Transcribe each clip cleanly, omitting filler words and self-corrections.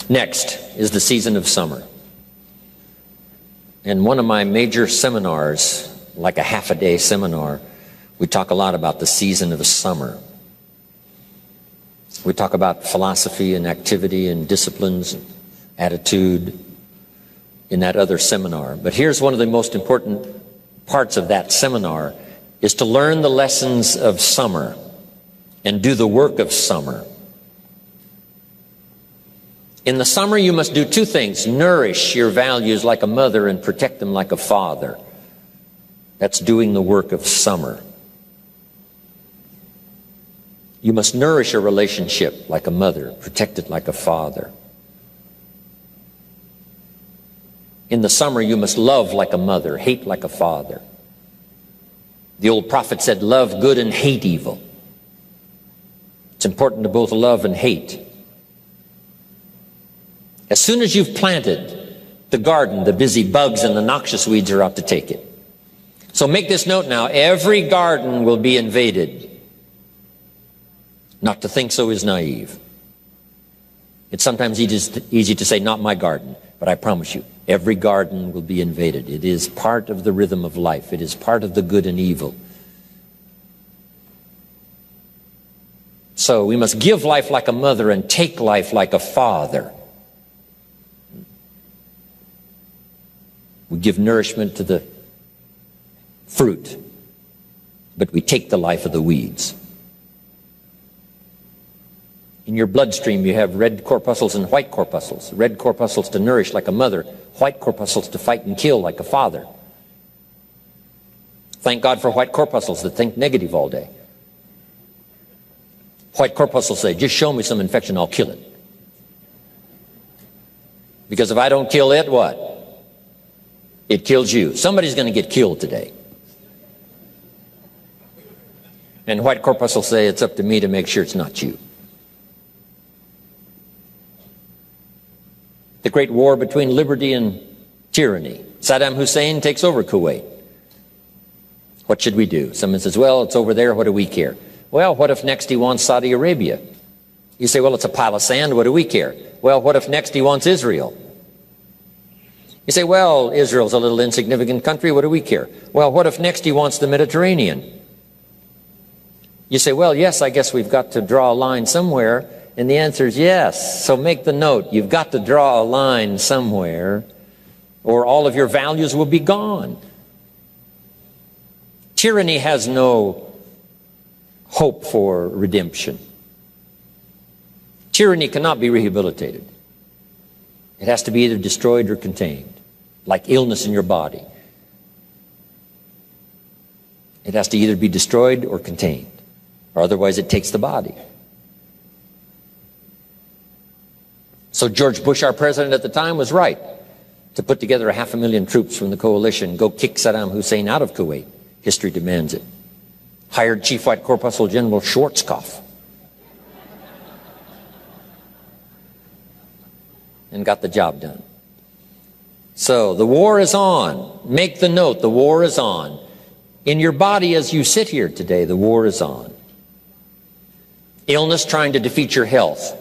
Next is the season of summer. In one of my major seminars, like a half-a-day seminar, we talk a lot about the season of summer. We talk about philosophy and activity and disciplines, and attitude in that other seminar. But here's one of the most important parts of that seminar, is to learn the lessons of summer and do the work of summer. In the summer, you must do two things: nourish your values like a mother and protect them like a father. That's doing the work of summer. You must nourish a relationship like a mother, protect it like a father. In the summer, you must love like a mother, hate like a father. The old prophet said, love good and hate evil. It's important to both love and hate. As soon as you've planted the garden, the busy bugs and the noxious weeds are out to take it. So make this note now: every garden will be invaded. Not to think so is naive. It's sometimes easy to say, not my garden, but I promise you, every garden will be invaded. It is part of the rhythm of life. It is part of the good and evil. So we must give life like a mother and take life like a father. We give nourishment to the fruit, but we take the life of the weeds. In your bloodstream, you have red corpuscles and white corpuscles. Red corpuscles to nourish like a mother, white corpuscles to fight and kill like a father. Thank God for white corpuscles that think negative all day. White corpuscles say, just show me some infection, I'll kill it. Because if I don't kill it, what? It kills you. Somebody's going to get killed today. And white corpuscles say, it's up to me to make sure it's not you. The great war between liberty and tyranny. Saddam Hussein takes over Kuwait. What should we do? Someone says, well, it's over there, what do we care? Well, what if next he wants Saudi Arabia? You say, well, it's a pile of sand, what do we care? Well, what if next he wants Israel? You say, well, Israel's a little insignificant country, what do we care? Well, what if next he wants the Mediterranean? You say, well, yes, I guess we've got to draw a line somewhere. And the answer is yes. So make the note, you've got to draw a line somewhere, or all of your values will be gone. Tyranny has no hope for redemption. Tyranny cannot be rehabilitated. It has to be either destroyed or contained, like illness in your body. It has to either be destroyed or contained, or otherwise it takes the body. So George Bush, our president at the time, was right to put together 500,000 troops from the coalition, go kick Saddam Hussein out of Kuwait. History demands it. Hired Chief White Corpuscle General Schwarzkopf and got the job done. So the war is on. Make the note, the war is on. In your body as you sit here today, the war is on. Illness trying to defeat your health.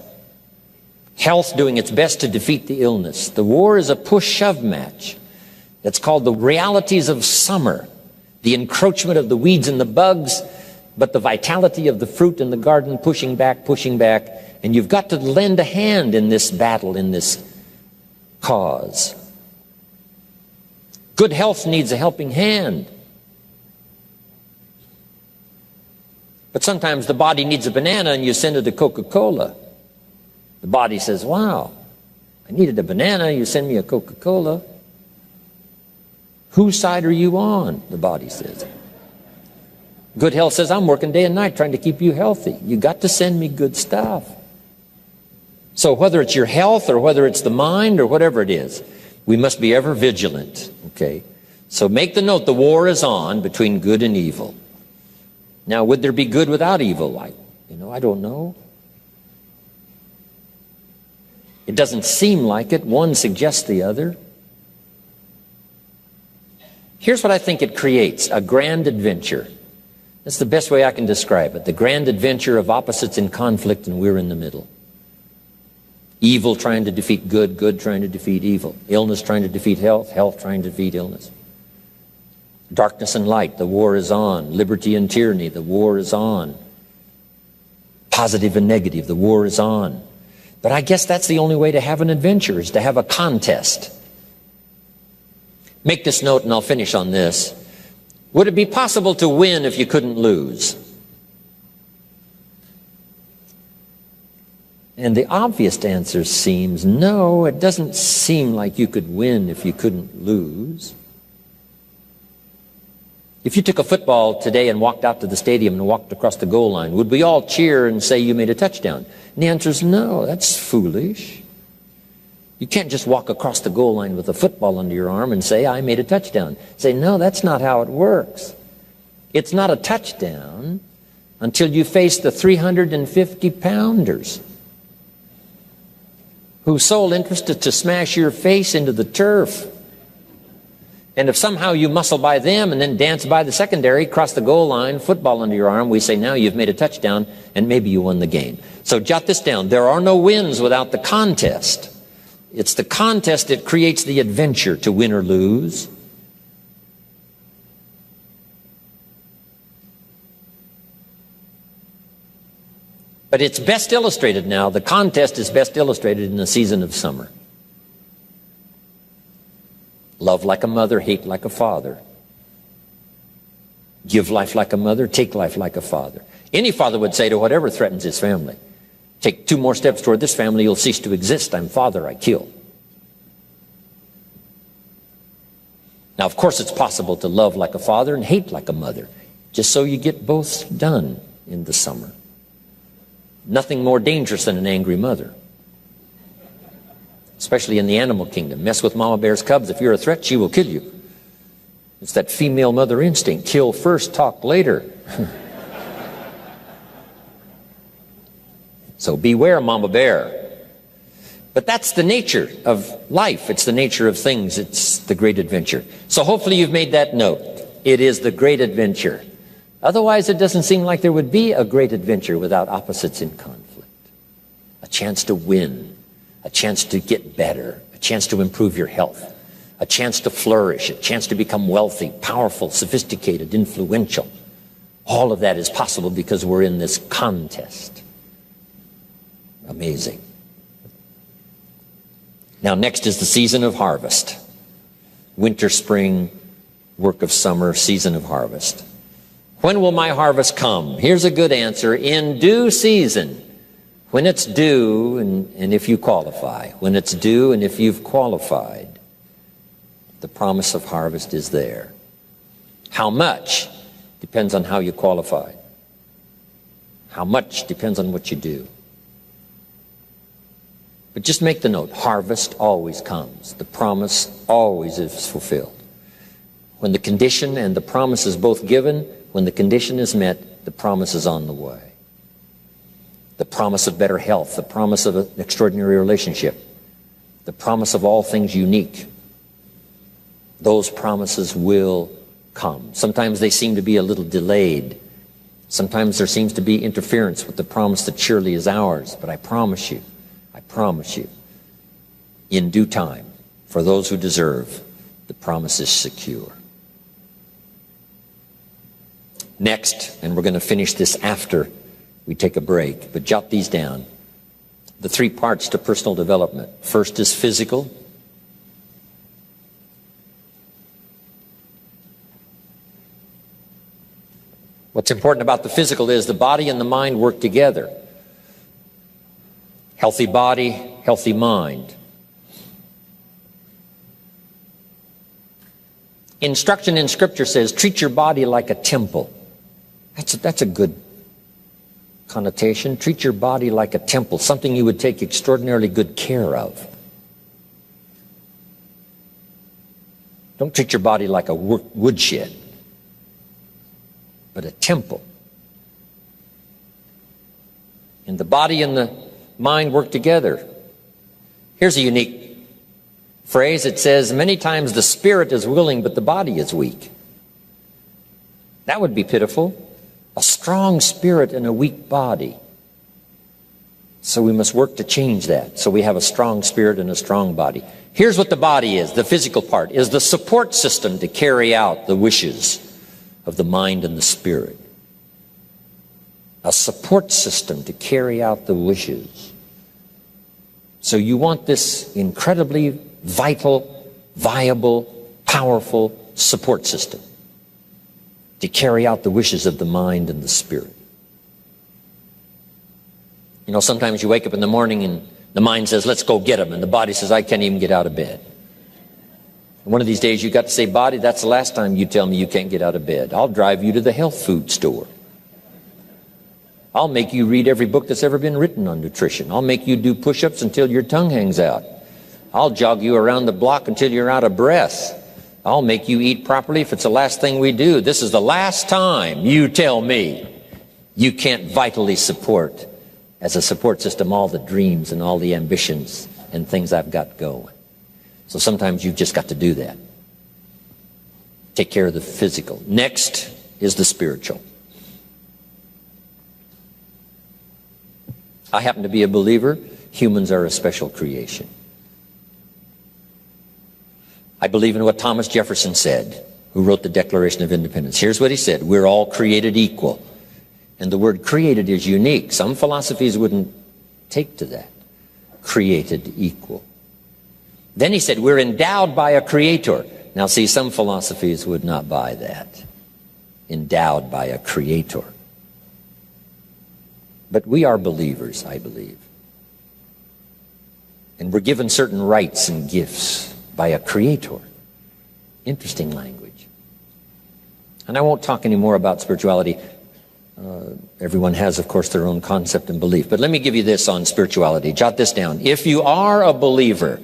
Health doing its best to defeat the illness. The war is a push-shove match. It's called the realities of summer. The encroachment of the weeds and the bugs, but the vitality of the fruit in the garden pushing back, and you've got to lend a hand in this battle, in this cause. Good health needs a helping hand. But sometimes the body needs a banana and you send it to Coca-Cola. The body says, wow, I needed a banana, you send me a Coca-Cola. Whose side are you on? The body says. Good health says, I'm working day and night trying to keep you healthy. You got to send me good stuff. So whether it's your health or whether it's the mind or whatever it is, we must be ever vigilant. Okay? So make the note, the war is on between good and evil. Now, would there be good without evil? I don't know. It doesn't seem like it. One suggests the other. Here's what I think it creates, a grand adventure. That's the best way I can describe it. The grand adventure of opposites in conflict, and we're in the middle. Evil trying to defeat good, good trying to defeat evil. Illness trying to defeat health, health trying to defeat illness. Darkness and light, the war is on. Liberty and tyranny, the war is on. Positive and negative, the war is on. But I guess that's the only way to have an adventure, is to have a contest. Make this note and I'll finish on this. Would it be possible to win if you couldn't lose? And the obvious answer seems no, it doesn't seem like you could win if you couldn't lose. If you took a football today and walked out to the stadium and walked across the goal line, would we all cheer and say you made a touchdown? And the answer is no, that's foolish. You can't just walk across the goal line with a football under your arm and say, I made a touchdown. Say, no, that's not how it works. It's not a touchdown until you face the 350-pounders whose sole interest is to smash your face into the turf. And if somehow you muscle by them and then dance by the secondary, cross the goal line, football under your arm, we say now you've made a touchdown and maybe you won the game. So jot this down. There are no wins without the contest. It's the contest that creates the adventure to win or lose. But it's best illustrated now. The contest is best illustrated in the season of summer. Love like a mother, hate like a father. Give life like a mother, take life like a father. Any father would say to whatever threatens his family, take 2 more steps toward this family, you'll cease to exist. I'm father, I kill. Now, of course, it's possible to love like a father and hate like a mother, just so you get both done in the summer. Nothing more dangerous than an angry mother, especially in the animal kingdom. Mess with mama bear's cubs. If you're a threat, she will kill you. It's that female mother instinct. Kill first, talk later. So beware, mama bear. But that's the nature of life. It's the nature of things. It's the great adventure. So hopefully you've made that note. It is the great adventure. Otherwise, it doesn't seem like there would be a great adventure without opposites in conflict. A chance to win, a chance to get better, a chance to improve your health, a chance to flourish, a chance to become wealthy, powerful, sophisticated, influential. All of that is possible because we're in this contest. Amazing. Now, next is the season of harvest. Winter, spring, work of summer, season of harvest. When will my harvest come? Here's a good answer. In due season. When it's due and if you qualify. When it's due and if you've qualified. The promise of harvest is there. How much depends on how you qualify. How much depends on what you do. But just make the note, harvest always comes. The promise always is fulfilled. When the condition and the promise is both given, when the condition is met, the promise is on the way. The promise of better health, the promise of an extraordinary relationship, the promise of all things unique. Those promises will come. Sometimes they seem to be a little delayed. Sometimes there seems to be interference with the promise that surely is ours. But I promise you, in due time, for those who deserve, the promise is secure. Next, and we're going to finish this after we take a break, but jot these down. The 3 parts to personal development. First is physical. What's important about the physical is the body and the mind work together. Healthy body, healthy mind. Instruction in Scripture says, treat your body like a temple. That's a good connotation. Treat your body like a temple, something you would take extraordinarily good care of. Don't treat your body like a woodshed, but a temple. And the body and the mind work together. Here's a unique phrase. It says, many times the spirit is willing, but the body is weak. That would be pitiful. A strong spirit and a weak body. So we must work to change that, so we have a strong spirit and a strong body. Here's what the body is, the physical part, is the support system to carry out the wishes of the mind and the spirit. A support system to carry out the wishes. So you want this incredibly vital, viable, powerful support system to carry out the wishes of the mind and the spirit. You know, sometimes you wake up in the morning and the mind says, let's go get them, and the body says, I can't even get out of bed. And one of these days you got to say, body, that's the last time you tell me you can't get out of bed. I'll drive you to the health food store. I'll make you read every book that's ever been written on nutrition. I'll make you do push-ups until your tongue hangs out. I'll jog you around the block until you're out of breath. I'll make you eat properly if it's the last thing we do. This is the last time you tell me you can't vitally support as a support system all the dreams and all the ambitions and things I've got going. So sometimes you've just got to do that. Take care of the physical. Next is the spiritual. I happen to be a believer. Humans are a special creation. I believe in what Thomas Jefferson said, who wrote the Declaration of Independence. Here's what he said: we're all created equal. And the word created is unique. Some philosophies wouldn't take to that. Created equal. Then he said, we're endowed by a creator. Now see, some philosophies would not buy that. Endowed by a creator. But we are believers, I believe. And we're given certain rights and gifts by a creator. Interesting language. And I won't talk any more about spirituality. Everyone has, of course, their own concept and belief. But let me give you this on spirituality. Jot this down. If you are a believer,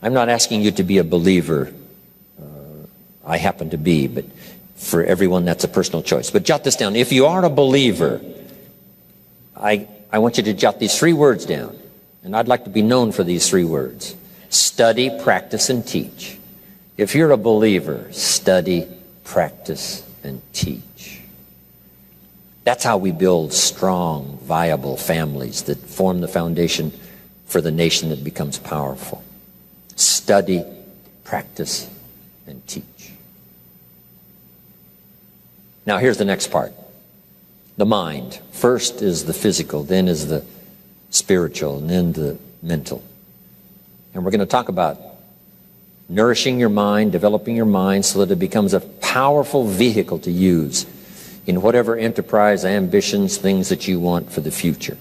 I'm not asking you to be a believer. I happen to be, but for everyone that's a personal choice. But jot this down. If you are a believer, I want you to jot these 3 words down. And I'd like to be known for these 3 words. Study, practice, and teach. If you're a believer, study, practice, and teach. That's how we build strong, viable families that form the foundation for the nation that becomes powerful. Study, practice, and teach. Now here's the next part. The mind. First is the physical, then is the spiritual, and then the mental. And we're going to talk about nourishing your mind, developing your mind so that it becomes a powerful vehicle to use in whatever enterprise, ambitions, things that you want for the future.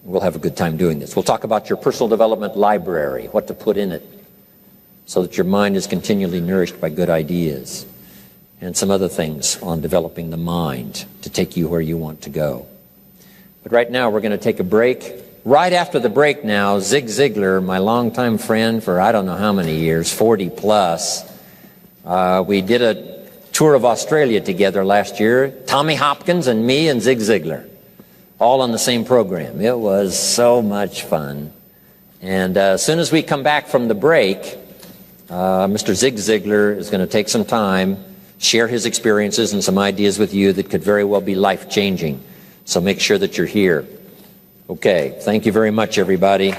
We'll have a good time doing this. We'll talk about your personal development library, what to put in it so that your mind is continually nourished by good ideas, and some other things on developing the mind to take you where you want to go. But right now we're going to take a break. Right after the break now, Zig Ziglar, my longtime friend for I don't know how many years, 40 plus, we did a tour of Australia together last year. Tommy Hopkins and me and Zig Ziglar, all on the same program. It was so much fun. And as soon as we come back from the break, Mr. Zig Ziglar is going to take some time, share his experiences and some ideas with you that could very well be life-changing. So make sure that you're here. Okay, thank you very much, everybody.